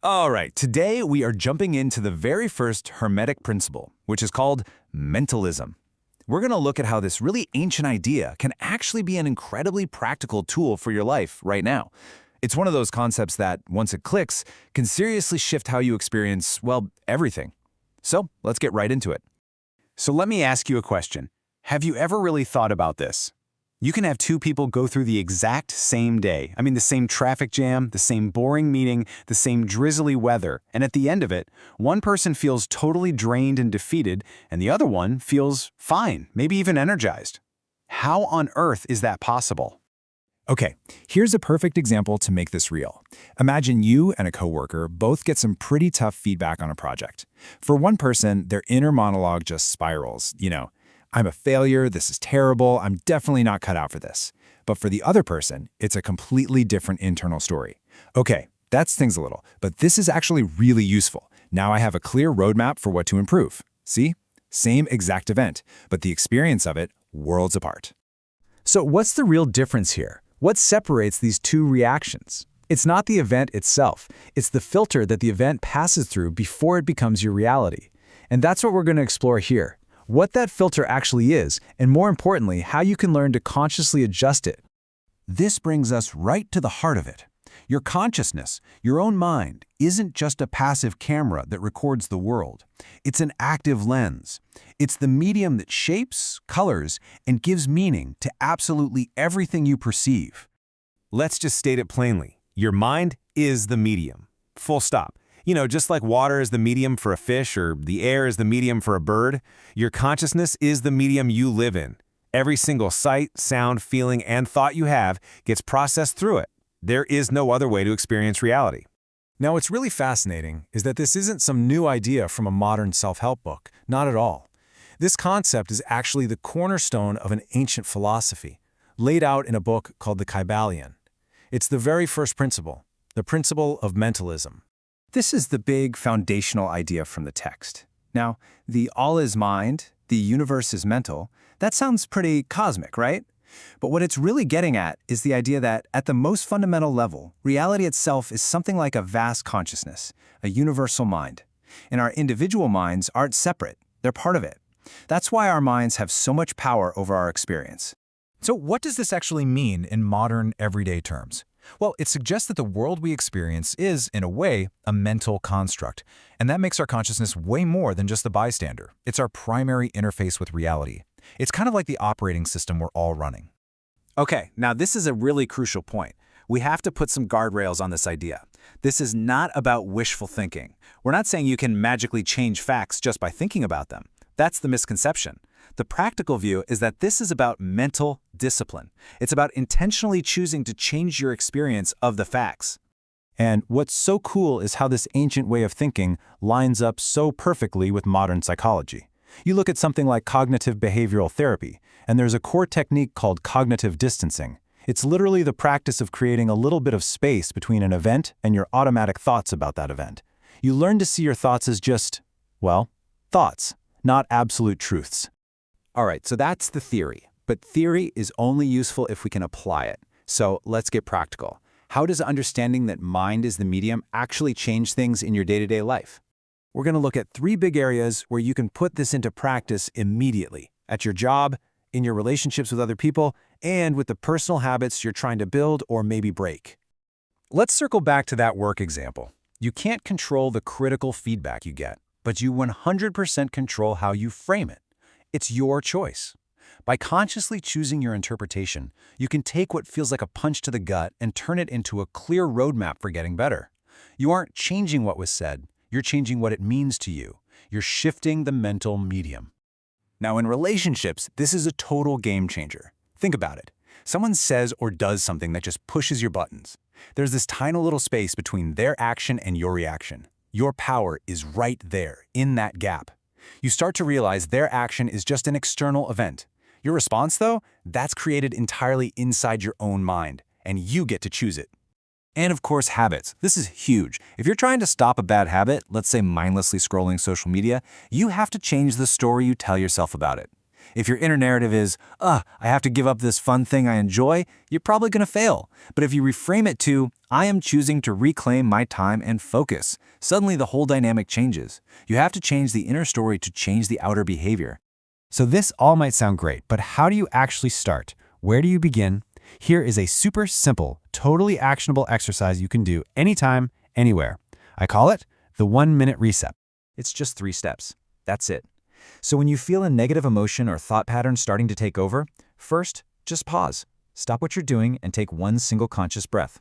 All right, today we are jumping into the very first Hermetic principle, which is called mentalism. We're going to look at how this really ancient idea can actually be an incredibly practical tool for your life right now. It's one of those concepts that, once it clicks, can seriously shift how you experience, well, everything. So let's get right into it. So let me ask you a question. Have you ever really thought about this? You can have two people go through the exact same day. The same traffic jam, the same boring meeting, the same drizzly weather. And at the end of it, one person feels totally drained and defeated, and the other one feels fine, maybe even energized. How on earth is that possible? Okay, here's a perfect example to make this real. Imagine you and a coworker both get some pretty tough feedback on a project. For one person, their inner monologue just spirals. I'm a failure, this is terrible, I'm definitely not cut out for this. But for the other person, it's a completely different internal story. Okay, that's things a little, but this is actually really useful. Now I have a clear roadmap for what to improve. See? Same exact event, but the experience of it, worlds apart. So what's the real difference here? What separates these two reactions? It's not the event itself. It's the filter that the event passes through before it becomes your reality. And that's what we're going to explore here. What that filter actually is, and more importantly, how you can learn to consciously adjust it. This brings us right to the heart of it. Your consciousness, your own mind, isn't just a passive camera that records the world. It's an active lens. It's the medium that shapes, colors, and gives meaning to absolutely everything you perceive. Let's just state it plainly. Your mind is the medium. Full stop. Just like water is the medium for a fish or the air is the medium for a bird, your consciousness is the medium you live in. Every single sight, sound, feeling, and thought you have gets processed through it. There is no other way to experience reality. Now, what's really fascinating is that this isn't some new idea from a modern self-help book. Not at all. This concept is actually the cornerstone of an ancient philosophy, laid out in a book called The Kybalion. It's the very first principle, the principle of mentalism. This is the big foundational idea from the text. Now, the all is mind, the universe is mental, that sounds pretty cosmic, right? But what it's really getting at is the idea that, at the most fundamental level, reality itself is something like a vast consciousness, a universal mind. And our individual minds aren't separate, they're part of it. That's why our minds have so much power over our experience. So what does this actually mean in modern, everyday terms? Well, it suggests that the world we experience is, in a way, a mental construct. And that makes our consciousness way more than just the bystander. It's our primary interface with reality. It's kind of like the operating system we're all running. Okay, now this is a really crucial point. We have to put some guardrails on this idea. This is not about wishful thinking. We're not saying you can magically change facts just by thinking about them. That's the misconception. The practical view is that this is about mental discipline. It's about intentionally choosing to change your experience of the facts. And what's so cool is how this ancient way of thinking lines up so perfectly with modern psychology. You look at something like cognitive behavioral therapy, and there's a core technique called cognitive distancing. It's literally the practice of creating a little bit of space between an event and your automatic thoughts about that event. You learn to see your thoughts as just, well, thoughts, not absolute truths. All right, so that's the theory. But theory is only useful if we can apply it. So let's get practical. How does understanding that mind is the medium actually change things in your day-to-day life? We're going to look at 3 big areas where you can put this into practice immediately. At your job, in your relationships with other people, and with the personal habits you're trying to build or maybe break. Let's circle back to that work example. You can't control the critical feedback you get, but you 100% control how you frame it. It's your choice. By consciously choosing your interpretation, you can take what feels like a punch to the gut and turn it into a clear roadmap for getting better. You aren't changing what was said, you're changing what it means to you. You're shifting the mental medium. Now, in relationships, this is a total game changer. Think about it. Someone says or does something that just pushes your buttons. There's this tiny little space between their action and your reaction. Your power is right there, in that gap. You start to realize their action is just an external event. Your response, though, that's created entirely inside your own mind, and you get to choose it. And of course, habits. This is huge. If you're trying to stop a bad habit, let's say mindlessly scrolling social media, you have to change the story you tell yourself about it. If your inner narrative is, I have to give up this fun thing I enjoy, you're probably going to fail. But if you reframe it to, I am choosing to reclaim my time and focus, suddenly the whole dynamic changes. You have to change the inner story to change the outer behavior. So this all might sound great, but how do you actually start? Where do you begin? Here is a super simple, totally actionable exercise you can do anytime, anywhere. I call it the 1-minute reset. It's just 3 steps. That's it. So when you feel a negative emotion or thought pattern starting to take over, first, just pause. Stop what you're doing and take one single conscious breath.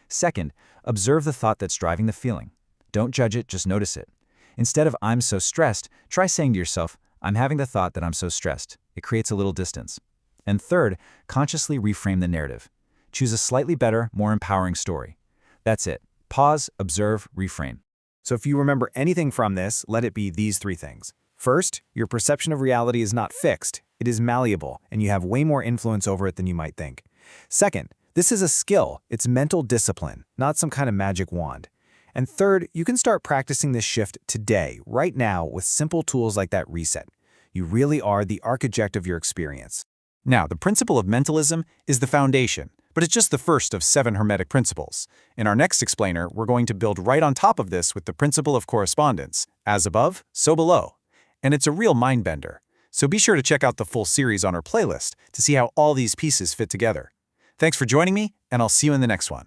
Second, observe the thought that's driving the feeling. Don't judge it, just notice it. Instead of I'm so stressed, try saying to yourself, I'm having the thought that I'm so stressed. It creates a little distance. And third, consciously reframe the narrative. Choose a slightly better, more empowering story. That's it. Pause, observe, reframe. So if you remember anything from this, let it be these 3 things. First, your perception of reality is not fixed. It is malleable, and you have way more influence over it than you might think. Second, this is a skill. It's mental discipline, not some kind of magic wand. And third, you can start practicing this shift today, right now, with simple tools like that reset. You really are the architect of your experience. Now, the principle of mentalism is the foundation, but it's just the first of 7 Hermetic principles. In our next explainer, we're going to build right on top of this with the principle of correspondence. As above, so below. And it's a real mind bender. So be sure to check out the full series on our playlist to see how all these pieces fit together. Thanks for joining me, and I'll see you in the next one.